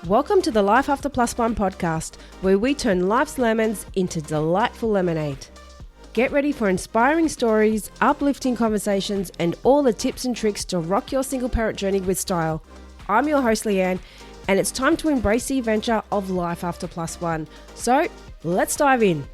Welcome to the Life After Plus One podcast, where we turn life's lemons into delightful lemonade. Get ready for inspiring stories, uplifting conversations, and all the tips and tricks to rock your single parent journey with style. I'm your host, Leanne, and it's time to embrace the adventure of Life After Plus One. So, let's dive in.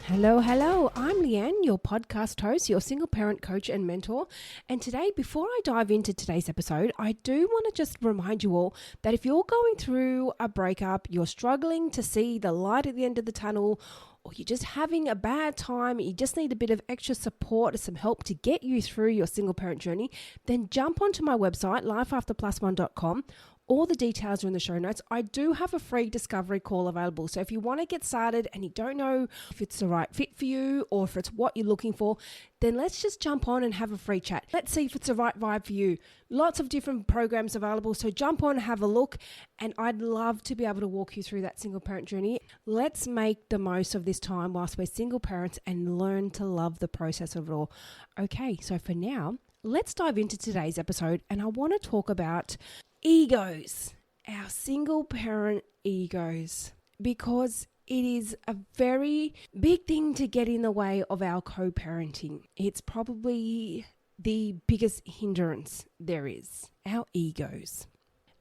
Hello. I'm Leanne, your podcast host, your single parent coach and mentor. And today, before I dive into today's episode, I do want to just remind you all that if you're going through a breakup, you're struggling to see the light at the end of the tunnel, or you're just having a bad time, you just need a bit of extra support, some help to get you through your single parent journey, then jump onto my website, lifeafterplusone.com. All the details are in the show notes. I do have a free discovery call available. So if you want to get started and you don't know if it's the right fit for you or if it's what you're looking for, then let's just jump on and have a free chat. Let's see if it's the right vibe for you. Lots of different programs available. So jump on, have a look, and I'd love to be able to walk you through that single parent journey. Let's make the most of this time whilst we're single parents and learn to love the process of it all. Okay, so for now, let's dive into today's episode, and I want to talk about egos, our single parent egos, because it is a very big thing to get in the way of our co-parenting. It's probably the biggest hindrance there is, our egos.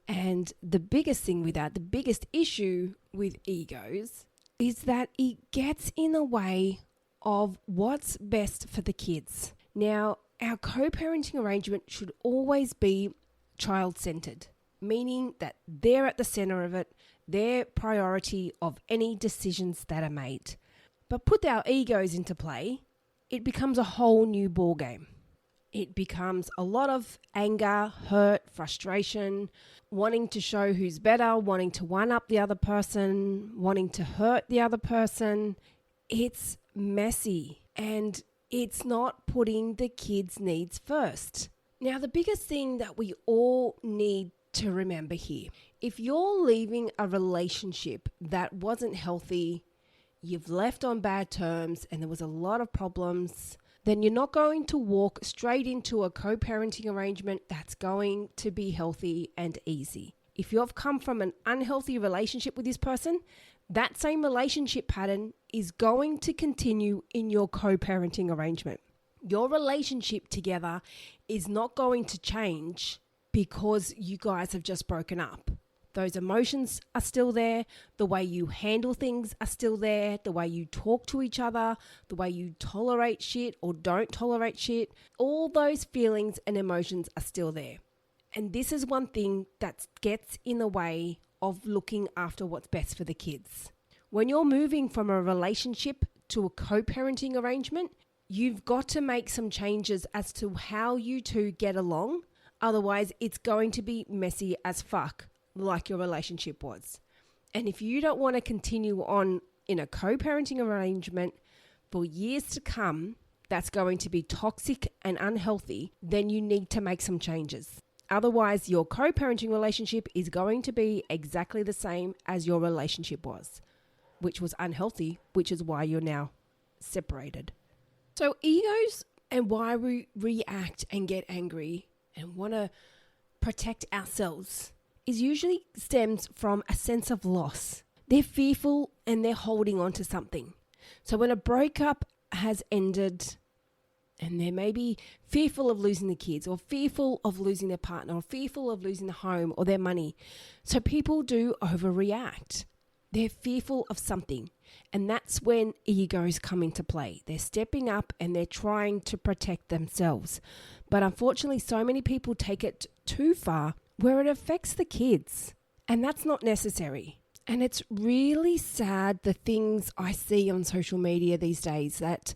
And the biggest thing with that, the biggest issue with egos is that it gets in the way of what's best for the kids. Now, our co-parenting arrangement should always be child-centered, meaning that they're at the center of it, their priority of any decisions that are made. But put our egos into play, it becomes a whole new ball game. It becomes a lot of anger, hurt, frustration, wanting to show who's better, wanting to one-up the other person, wanting to hurt the other person. It's messy and it's not putting the kids' needs first. Now, the biggest thing that we all need to remember here, if you're leaving a relationship that wasn't healthy, you've left on bad terms, and there was a lot of problems, then you're not going to walk straight into a co-parenting arrangement that's going to be healthy and easy. If you've come from an unhealthy relationship with this person, that same relationship pattern is going to continue in your co-parenting arrangement. Your relationship together is not going to change because you guys have just broken up. Those emotions are still there. The way you handle things are still there. The way you talk to each other, the way you tolerate shit or don't tolerate shit, all those feelings and emotions are still there. And this is one thing that gets in the way of looking after what's best for the kids. When you're moving from a relationship to a co-parenting arrangement, you've got to make some changes as to how you two get along. Otherwise, it's going to be messy as fuck, like your relationship was. And if you don't want to continue on in a co-parenting arrangement for years to come, that's going to be toxic and unhealthy, then you need to make some changes. Otherwise, your co-parenting relationship is going to be exactly the same as your relationship was, which was unhealthy, which is why you're now separated. So egos and why we react and get angry and want to protect ourselves is usually stems from a sense of loss. They're fearful and they're holding on to something. So when a breakup has ended and they may be fearful of losing the kids or fearful of losing their partner or fearful of losing the home or their money. So people do overreact. They're fearful of something. And that's when egos come into play. They're stepping up and they're trying to protect themselves. But unfortunately, so many people take it too far where it affects the kids. And that's not necessary. And it's really sad, the things I see on social media these days, that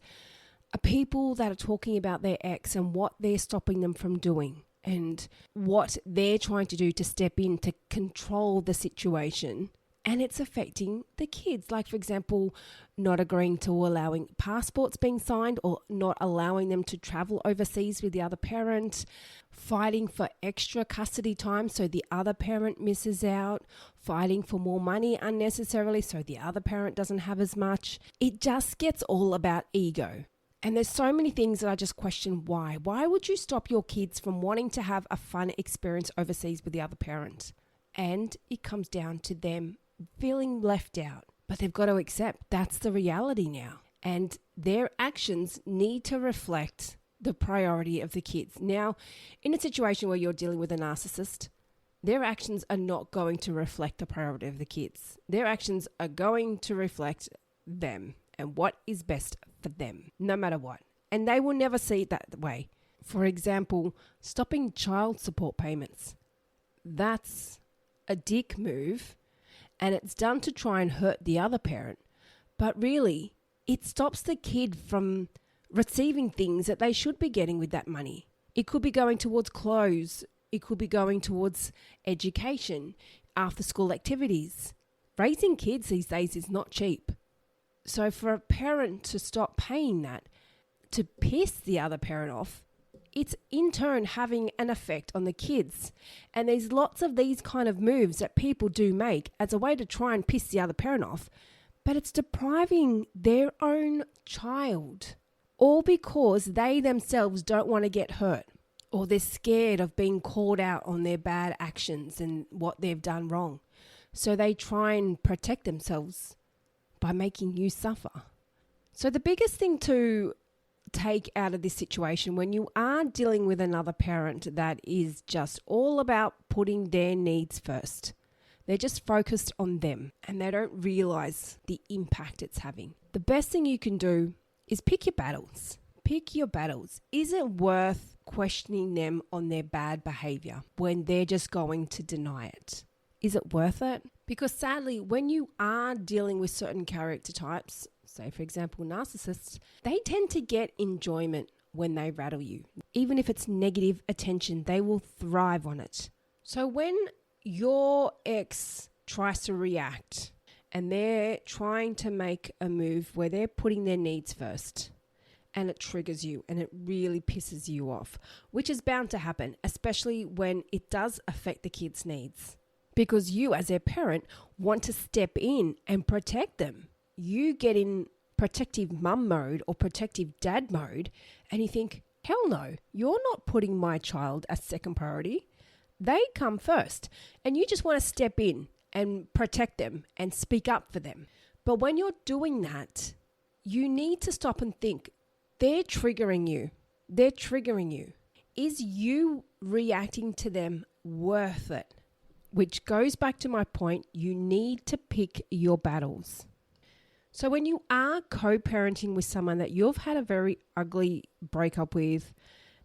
are people that are talking about their ex and what they're stopping them from doing and what they're trying to do to step in to control the situation. And it's affecting the kids. Like, for example, not agreeing to allowing passports being signed or not allowing them to travel overseas with the other parent, fighting for extra custody time so the other parent misses out, fighting for more money unnecessarily so the other parent doesn't have as much. It just gets all about ego. And there's so many things that I just question why. Why would you stop your kids from wanting to have a fun experience overseas with the other parent? And it comes down to them feeling left out. But they've got to accept that's the reality now. And their actions need to reflect the priority of the kids. Now, in a situation where you're dealing with a narcissist, their actions are not going to reflect the priority of the kids. Their actions are going to reflect them and what is best for them, no matter what. And they will never see it that way. For example, stopping child support payments. That's a dick move, and it's done to try and hurt the other parent. But really, it stops the kid from receiving things that they should be getting with that money. It could be going towards clothes. It could be going towards education, after school activities. Raising kids these days is not cheap. So for a parent to stop paying that, to piss the other parent off, it's in turn having an effect on the kids. And there's lots of these kind of moves that people do make as a way to try and piss the other parent off, but it's depriving their own child, all because they themselves don't want to get hurt, or they're scared of being called out on their bad actions and what they've done wrong. So they try and protect themselves by making you suffer. So the biggest thing to take out of this situation when you are dealing with another parent that is just all about putting their needs first, they're just focused on them and they don't realize the impact it's having. The best thing you can do is pick your battles. Pick your battles. Is it worth questioning them on their bad behavior when they're just going to deny it? Is it worth it? Because sadly, when you are dealing with certain character types, say for example narcissists, they tend to get enjoyment when they rattle you. Even if it's negative attention, they will thrive on it. So when your ex tries to react and they're trying to make a move where they're putting their needs first, and it triggers you and it really pisses you off, which is bound to happen, especially when it does affect the kids' needs. Because you as their parent want to step in and protect them. You get in protective mum mode or protective dad mode and you think, hell no, you're not putting my child as second priority. They come first and you just want to step in and protect them and speak up for them. But when you're doing that, you need to stop and think, they're triggering you. They're triggering you. Is you reacting to them worth it? Which goes back to my point, you need to pick your battles. So when you are co-parenting with someone that you've had a very ugly breakup with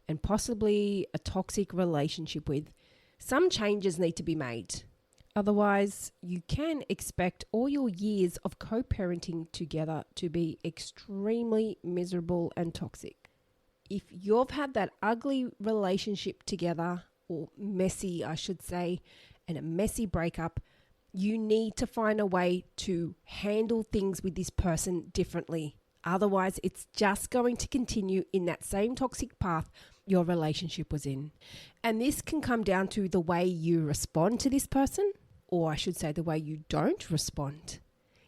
and possibly a toxic relationship with, some changes need to be made. Otherwise, you can expect all your years of co-parenting together to be extremely miserable and toxic. If you've had that ugly relationship together, or messy, I should say, and a messy breakup, you need to find a way to handle things with this person differently. Otherwise, it's just going to continue in that same toxic path your relationship was in. And this can come down to the way you respond to this person, or I should say the way you don't respond.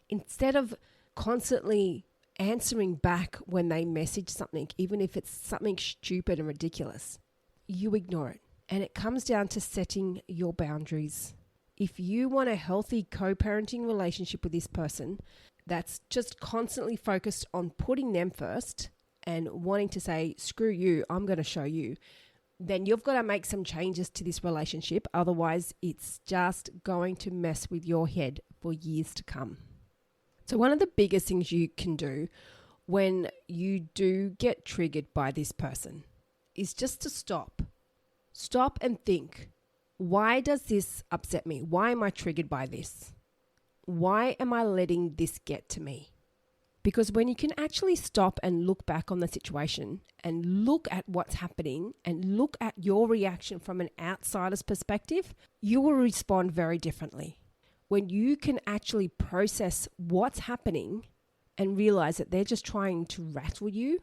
Instead of constantly answering back when they message something, even if it's something stupid and ridiculous, you ignore it. And it comes down to setting your boundaries. If you want a healthy co-parenting relationship with this person that's just constantly focused on putting them first and wanting to say, screw you, I'm going to show you, then you've got to make some changes to this relationship. Otherwise, it's just going to mess with your head for years to come. So one of the biggest things you can do when you do get triggered by this person is just to stop. Stop and think, why does this upset me? Why am I triggered by this? Why am I letting this get to me? Because when you can actually stop and look back on the situation and look at what's happening and look at your reaction from an outsider's perspective, you will respond very differently. When you can actually process what's happening and realize that they're just trying to rattle you,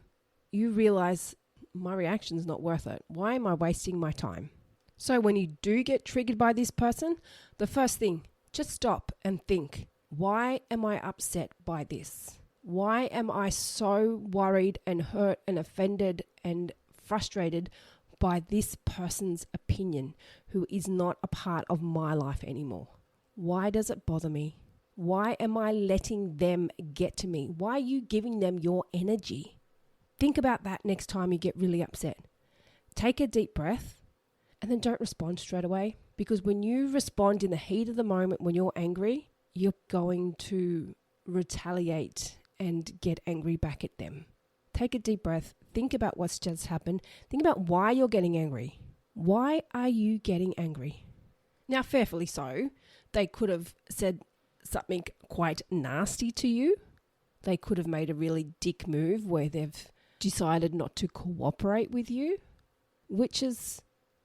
you realize my reaction is not worth it. Why am I wasting my time? So when you do get triggered by this person, the first thing, just stop and think, why am I upset by this? Why am I so worried and hurt and offended and frustrated by this person's opinion who is not a part of my life anymore? Why does it bother me? Why am I letting them get to me? Why are you giving them your energy? Think about that next time you get really upset. Take a deep breath and then don't respond straight away, because when you respond in the heat of the moment when you're angry, you're going to retaliate and get angry back at them. Take a deep breath. Think about what's just happened. Think about why you're getting angry. Why are you getting angry? Now, fearfully so, they could have said something quite nasty to you. They could have made a really dick move where they've decided not to cooperate with you, which is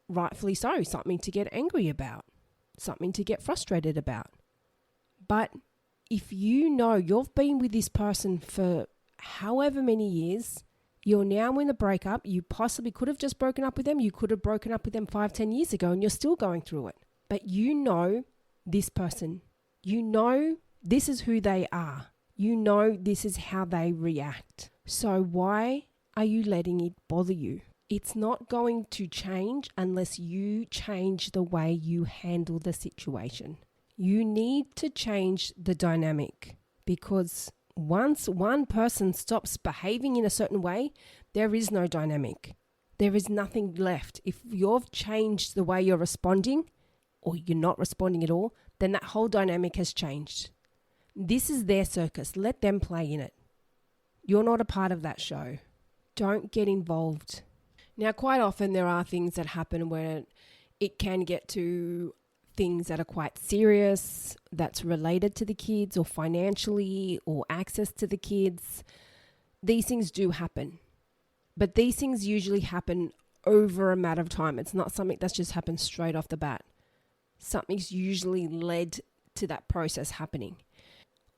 rightfully so, something to get angry about, something to get frustrated about. But if you know you've been with this person for however many years, you're now in the breakup, you possibly could have just broken up with them, you could have broken up with them 5-10 years ago and you're still going through it. But you know this person, you know this is who they are, you know this is how they react. So why are you letting it bother you? It's not going to change unless you change the way you handle the situation. You need to change the dynamic, because once one person stops behaving in a certain way, there is no dynamic. There is nothing left. If you've changed the way you're responding, or you're not responding at all, then that whole dynamic has changed. This is their circus. Let them play in it. You're not a part of that show. Don't get involved. Now, quite often there are things that happen where it can get to things that are quite serious, that's related to the kids or financially or access to the kids. These things do happen. But these things usually happen over a matter of time. It's not something that's just happened straight off the bat. Something's usually led to that process happening.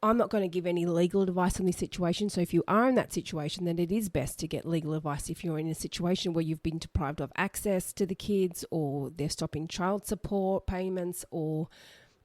I'm not going to give any legal advice on this situation. So if you are in that situation, then it is best to get legal advice if you're in a situation where you've been deprived of access to the kids, or they're stopping child support payments, or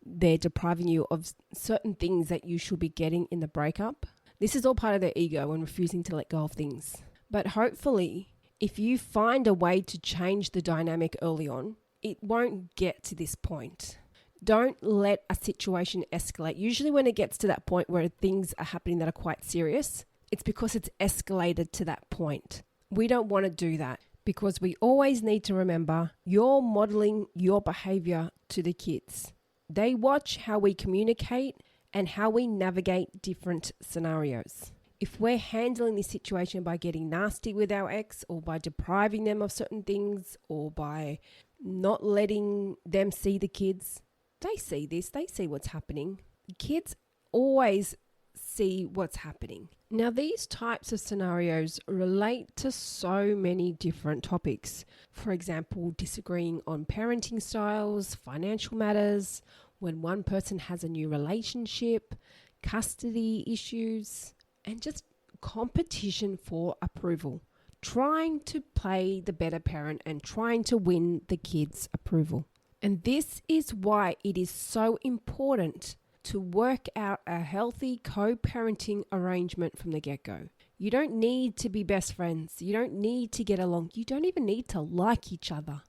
they're depriving you of certain things that you should be getting in the breakup. This is all part of their ego and refusing to let go of things. But hopefully, if you find a way to change the dynamic early on, it won't get to this point. Don't let a situation escalate. Usually when it gets to that point where things are happening that are quite serious, it's because it's escalated to that point. We don't want to do that, because we always need to remember you're modeling your behavior to the kids. They watch how we communicate and how we navigate different scenarios. If we're handling this situation by getting nasty with our ex, or by depriving them of certain things, or by not letting them see the kids, they see this, they see what's happening. Kids always see what's happening. Now, these types of scenarios relate to so many different topics. For example, disagreeing on parenting styles, financial matters, when one person has a new relationship, custody issues, and just competition for approval. Trying to play the better parent and trying to win the kids' approval. And this is why it is so important to work out a healthy co-parenting arrangement from the get-go. You don't need to be best friends. You don't need to get along. You don't even need to like each other.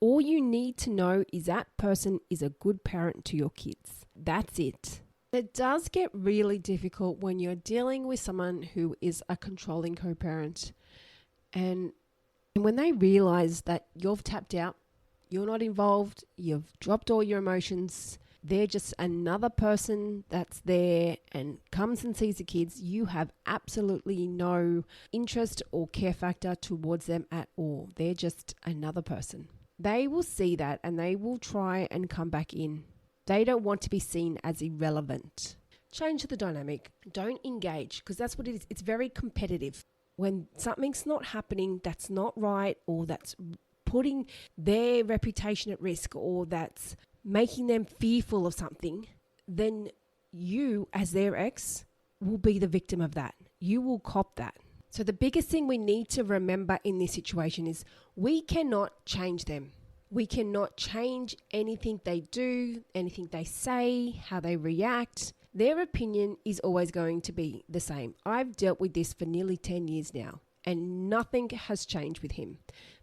All you need to know is that person is a good parent to your kids. That's it. It does get really difficult when you're dealing with someone who is a controlling co-parent. And when they realize that you've tapped out, you're not involved, you've dropped all your emotions, they're just another person that's there and comes and sees the kids, you have absolutely no interest or care factor towards them at all. They're just another person. They will see that and they will try and come back in. They don't want to be seen as irrelevant. Change the dynamic. Don't engage, because that's what it is. It's very competitive. When something's not happening, that's not right, or that's putting their reputation at risk, or that's making them fearful of something, then you, as their ex, will be the victim of that. You will cop that. So the biggest thing we need to remember in this situation is we cannot change them. We cannot change anything they do, anything they say, how they react. Their opinion is always going to be the same. I've dealt with this for nearly 10 years now, and nothing has changed with him.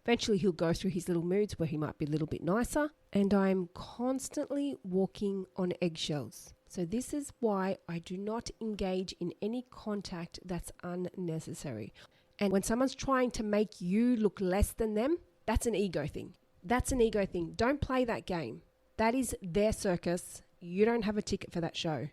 Eventually, he'll go through his little moods where he might be a little bit nicer, and I'm constantly walking on eggshells. So this is why I do not engage in any contact that's unnecessary. And when someone's trying to make you look less than them, that's an ego thing. That's an ego thing. Don't play that game. That is their circus. You don't have a ticket for that show.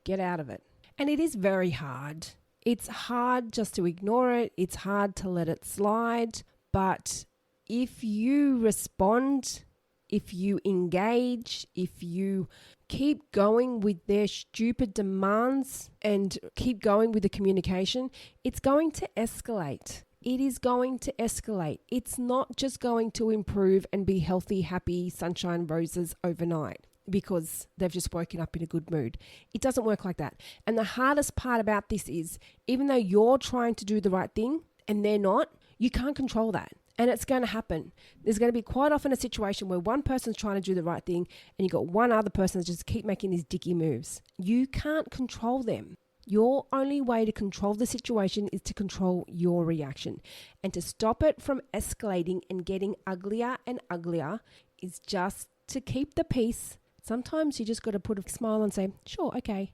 Get out of it. And it is very hard. It's hard just to ignore it. It's hard to let it slide. But if you respond, if you engage, if you keep going with their stupid demands and keep going with the communication, it's going to escalate. It is going to escalate. It's not just going to improve and be healthy, happy, sunshine, roses overnight because they've just woken up in a good mood. It doesn't work like that. And the hardest part about this is, even though you're trying to do the right thing and they're not, you can't control that. And it's going to happen. There's going to be quite often a situation where one person's trying to do the right thing and you've got one other person that just keep making these dicky moves. You can't control them. Your only way to control the situation is to control your reaction. And to stop it from escalating and getting uglier and uglier is just to keep the peace. Sometimes you just got to put a smile and say, sure, okay.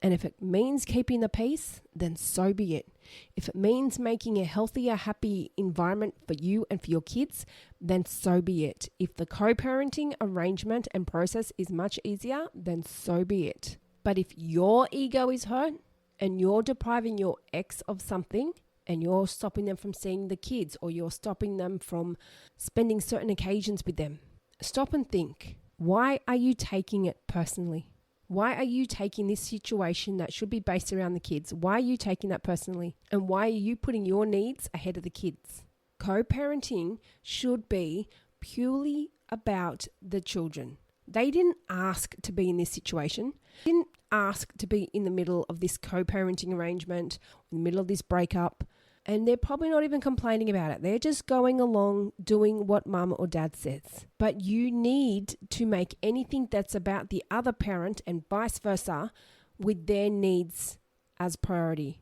And if it means keeping the peace, then so be it. If it means making a healthier, happy environment for you and for your kids, then so be it. If the co-parenting arrangement and process is much easier, then so be it. But if your ego is hurt and you're depriving your ex of something and you're stopping them from seeing the kids or you're stopping them from spending certain occasions with them, stop and think, why are you taking it personally? Why are you taking this situation that should be based around the kids? Why are you taking that personally? And why are you putting your needs ahead of the kids? Co-parenting should be purely about the children. They didn't ask to be in this situation. They didn't ask to be in the middle of this co-parenting arrangement, in the middle of this breakup. And they're probably not even complaining about it. They're just going along doing what mum or dad says. But you need to make anything that's about the other parent and vice versa with their needs as priority.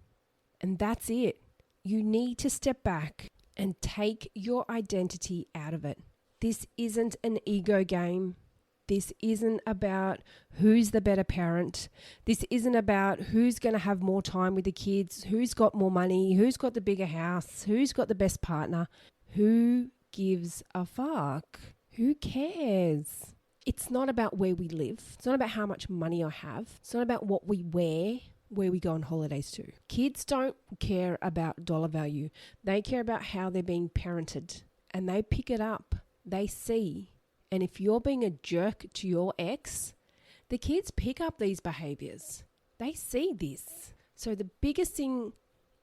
And that's it. You need to step back and take your identity out of it. This isn't an ego game. This isn't about who's the better parent. This isn't about who's going to have more time with the kids, who's got more money, who's got the bigger house, who's got the best partner. Who gives a fuck? Who cares? It's not about where we live. It's not about how much money I have. It's not about what we wear, where we go on holidays to. Kids don't care about dollar value. They care about how they're being parented. And they pick it up. They see. And if you're being a jerk to your ex, the kids pick up these behaviors. They see this. So the biggest thing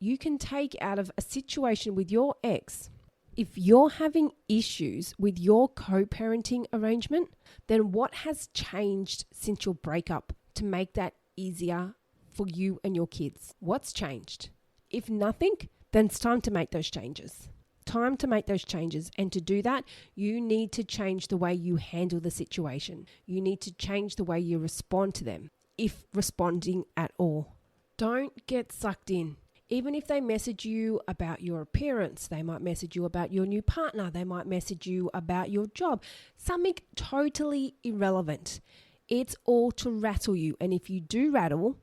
you can take out of a situation with your ex, if you're having issues with your co-parenting arrangement, then what has changed since your breakup to make that easier for you and your kids? What's changed? If nothing, then it's time to make those changes. Time to make those changes. And to do that, you need to change the way you handle the situation. You need to change the way you respond to them, if responding at all. Don't get sucked in. Even if they message you about your appearance, they might message you about your new partner, they might message you about your job, something totally irrelevant. It's all to rattle you. And if you do rattle,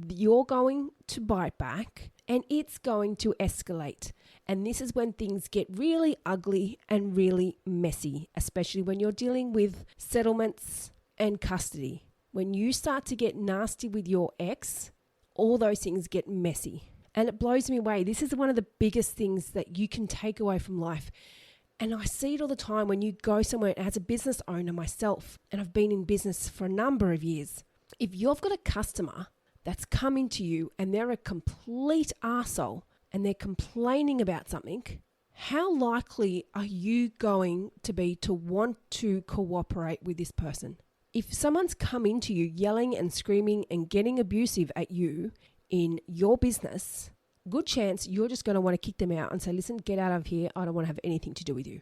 you're going to bite back and it's going to escalate. And this is when things get really ugly and really messy, especially when you're dealing with settlements and custody. When you start to get nasty with your ex, all those things get messy. And it blows me away. This is one of the biggest things that you can take away from life. And I see it all the time when you go somewhere, as a business owner myself, and I've been in business for a number of years. If you've got a customer that's coming to you and they're a complete arsehole, and they're complaining about something, how likely are you going to be to want to cooperate with this person? If someone's come into you yelling and screaming and getting abusive at you in your business, good chance you're just going to want to kick them out and say, listen, get out of here. I don't want to have anything to do with you.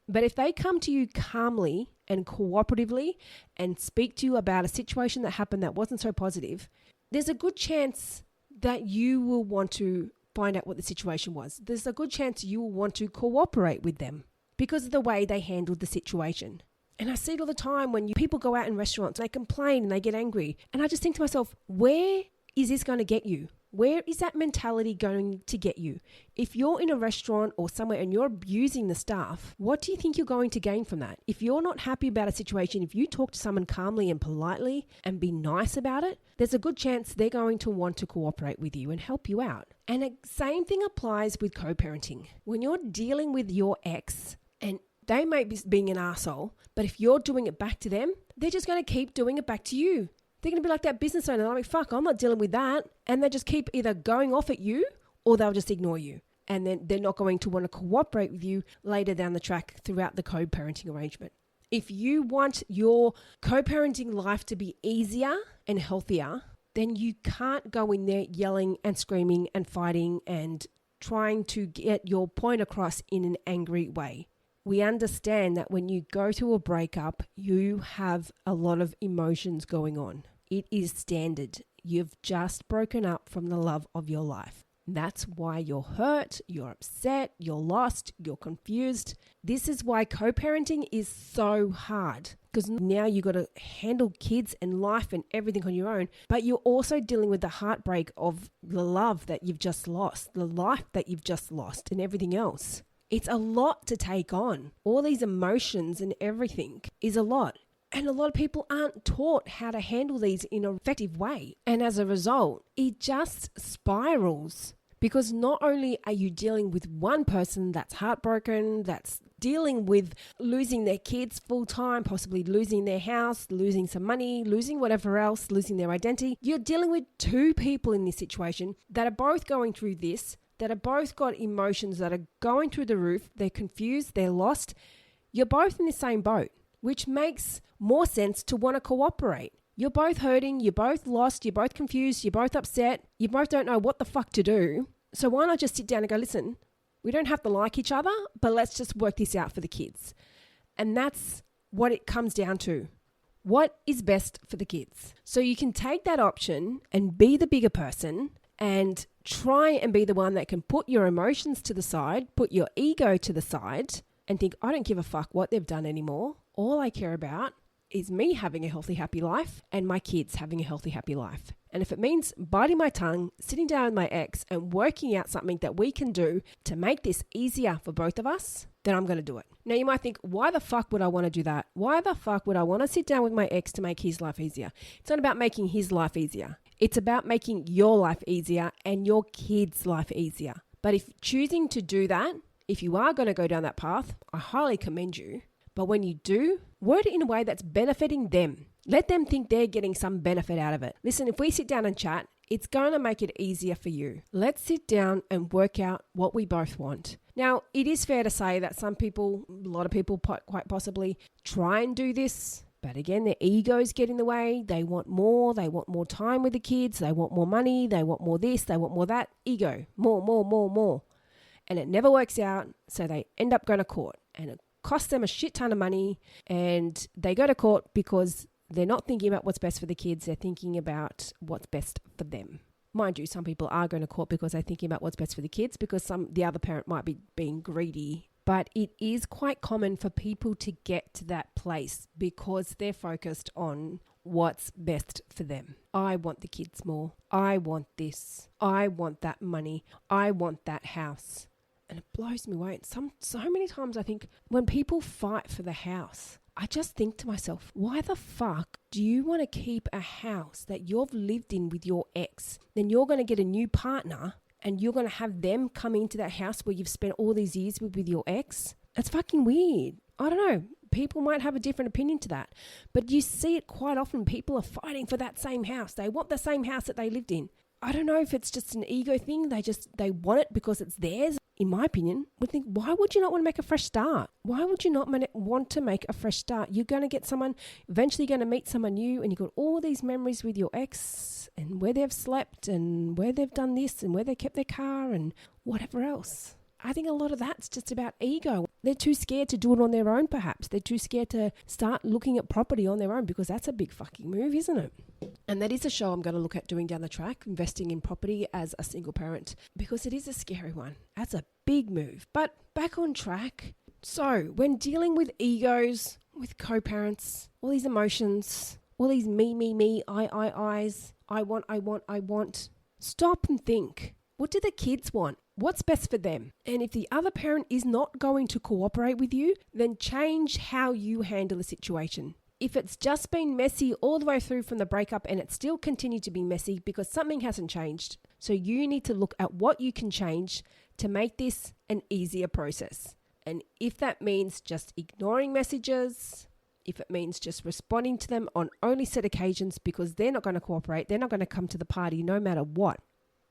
But if they come to you calmly and cooperatively and speak to you about a situation that happened that wasn't so positive, there's a good chance that you will want to find out what the situation was. There's a good chance you will want to cooperate with them because of the way they handled the situation. And I see it all the time when people go out in restaurants and they complain and they get angry. And I just think to myself, where is this going to get you? Where is that mentality going to get you? If you're in a restaurant or somewhere and you're abusing the staff, what do you think you're going to gain from that? If you're not happy about a situation, if you talk to someone calmly and politely and be nice about it, there's a good chance they're going to want to cooperate with you and help you out. And the same thing applies with co-parenting. When you're dealing with your ex and they may be being an asshole, but if you're doing it back to them, they're just going to keep doing it back to you. They're going to be like that business owner. They're like, fuck, I'm not dealing with that. And they just keep either going off at you or they'll just ignore you. And then they're not going to want to cooperate with you later down the track throughout the co-parenting arrangement. If you want your co-parenting life to be easier and healthier, then you can't go in there yelling and screaming and fighting and trying to get your point across in an angry way. We understand that when you go through a breakup, you have a lot of emotions going on. It is standard. You've just broken up from the love of your life. That's why you're hurt, you're upset, you're lost, you're confused. This is why co-parenting is so hard, because now you've got to handle kids and life and everything on your own, but you're also dealing with the heartbreak of the love that you've just lost, the life that you've just lost and everything else. It's a lot to take on. All these emotions and everything is a lot. And a lot of people aren't taught how to handle these in an effective way. And as a result, it just spirals. Because not only are you dealing with one person that's heartbroken, that's dealing with losing their kids full time, possibly losing their house, losing some money, losing whatever else, losing their identity. You're dealing with two people in this situation that are both going through this, that are both got emotions that are going through the roof. They're confused, they're lost. You're both in the same boat, which makes more sense to want to cooperate. You're both hurting, you're both lost, you're both confused, you're both upset, you both don't know what the fuck to do. So why not just sit down and go, listen, we don't have to like each other, but let's just work this out for the kids. And that's what it comes down to. What is best for the kids? So you can take that option and be the bigger person and try and be the one that can put your emotions to the side, put your ego to the side and think, I don't give a fuck what they've done anymore. All I care about is me having a healthy, happy life and my kids having a healthy, happy life. And if it means biting my tongue, sitting down with my ex and working out something that we can do to make this easier for both of us, then I'm going to do it. Now you might think, why the fuck would I want to do that? Why the fuck would I want to sit down with my ex to make his life easier? It's not about making his life easier. It's about making your life easier and your kids' life easier. But if choosing to do that, if you are going to go down that path, I highly commend you. But when you do, word it in a way that's benefiting them. Let them think they're getting some benefit out of it. Listen, if we sit down and chat, it's going to make it easier for you. Let's sit down and work out what we both want. Now, it is fair to say that some people, a lot of people quite possibly try and do this. But again, their egos get in the way. They want more time with the kids. They want more money. They want more this. They want more that. Ego, more. And it never works out. So they end up going to court and it costs them a shit ton of money. And they go to court because they're not thinking about what's best for the kids. They're thinking about what's best for them. Mind you, some people are going to court because they're thinking about what's best for the kids because the other parent might be being greedy. But it is quite common for people to get to that place because they're focused on what's best for them. I want the kids more. I want this. I want that money. I want that house. And it blows me away. So many times I think when people fight for the house, I just think to myself, why the fuck do you want to keep a house that you've lived in with your ex? Then you're going to get a new partner and you're going to have them come into that house where you've spent all these years with your ex? It's fucking weird. I don't know. People might have a different opinion to that. But you see it quite often. People are fighting for that same house. They want the same house that they lived in. I don't know if it's just an ego thing. They want it because it's theirs. In my opinion, would think, why would you not want to make a fresh start? Why would you not want to make a fresh start? You're going to get someone, eventually going to meet someone new, and you've got all these memories with your ex and where they've slept and where they've done this and where they kept their car and whatever else. I think a lot of that's just about ego. They're too scared to do it on their own, perhaps. They're too scared to start looking at property on their own, because that's a big fucking move, isn't it? And that is a show I'm going to look at doing down the track, investing in property as a single parent, because it is a scary one. That's a big move. But back on track. So when dealing with egos, with co-parents, all these emotions, all these me, I's, I want, stop and think. What do the kids want? What's best for them? And if the other parent is not going to cooperate with you, then change how you handle the situation. If it's just been messy all the way through from the breakup and it still continued to be messy because something hasn't changed, so you need to look at what you can change to make this an easier process. And if that means just ignoring messages, if it means just responding to them on only set occasions because they're not going to cooperate, they're not going to come to the party no matter what.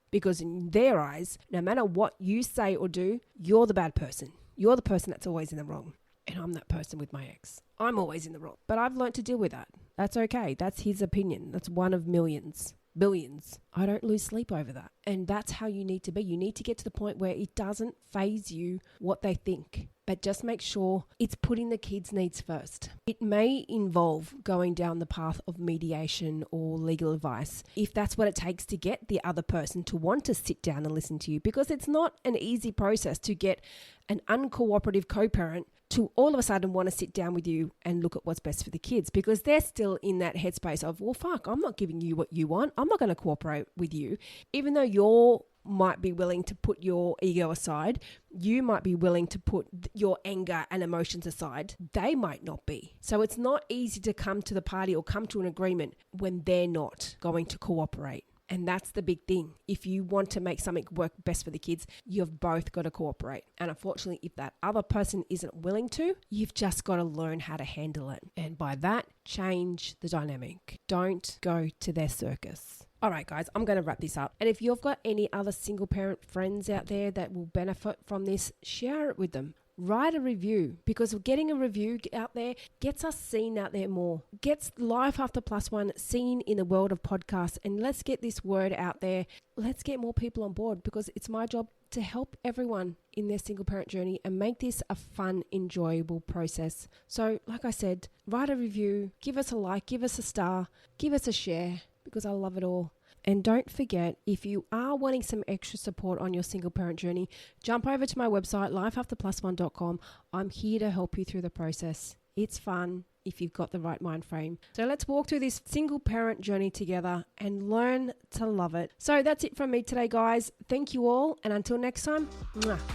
Because in their eyes, no matter what you say or do, you're the bad person. You're the person that's always in the wrong. And I'm that person with my ex. I'm always in the wrong. But I've learned to deal with that. That's okay. That's his opinion. That's one of millions, billions. I don't lose sleep over that. And that's how you need to be. You need to get to the point where it doesn't faze you what they think. But just make sure it's putting the kids' needs first. It may involve going down the path of mediation or legal advice if that's what it takes to get the other person to want to sit down and listen to you, because it's not an easy process to get an uncooperative co-parent to all of a sudden want to sit down with you and look at what's best for the kids, because they're still in that headspace of, well, fuck, I'm not giving you what you want. I'm not going to cooperate with you. Even though you're might be willing to put your ego aside, you might be willing to put your anger and emotions aside, they might not be. So it's not easy to come to the party or come to an agreement when they're not going to cooperate. And that's the big thing. If you want to make something work best for the kids, you've both got to cooperate. And unfortunately, if that other person isn't willing to, you've just got to learn how to handle it. And by that, change the dynamic. Don't go to their circus. All right, guys, I'm going to wrap this up. And if you've got any other single parent friends out there that will benefit from this, share it with them. Write a review, because getting a review out there gets us seen out there more. Gets Life After Plus One seen in the world of podcasts. And let's get this word out there. Let's get more people on board, because it's my job to help everyone in their single parent journey and make this a fun, enjoyable process. So like I said, write a review, give us a like, give us a star, give us a share, because I love it all. And don't forget, if you are wanting some extra support on your single parent journey, jump over to my website, lifeafterplusone.com. I'm here to help you through the process. It's fun if you've got the right mind frame. So let's walk through this single parent journey together and learn to love it. So that's it from me today, guys. Thank you all. And until next time,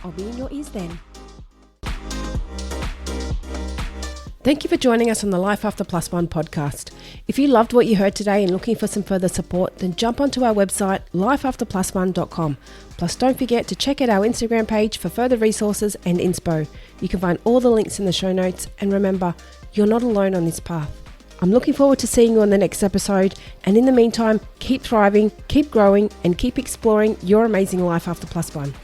I'll be in your ears then. Thank you for joining us on the Life After Plus One podcast. If you loved what you heard today and looking for some further support, then jump onto our website, lifeafterplusone.com. Plus, don't forget to check out our Instagram page for further resources and inspo. You can find all the links in the show notes. And remember, you're not alone on this path. I'm looking forward to seeing you on the next episode. And in the meantime, keep thriving, keep growing, and keep exploring your amazing life after Plus One.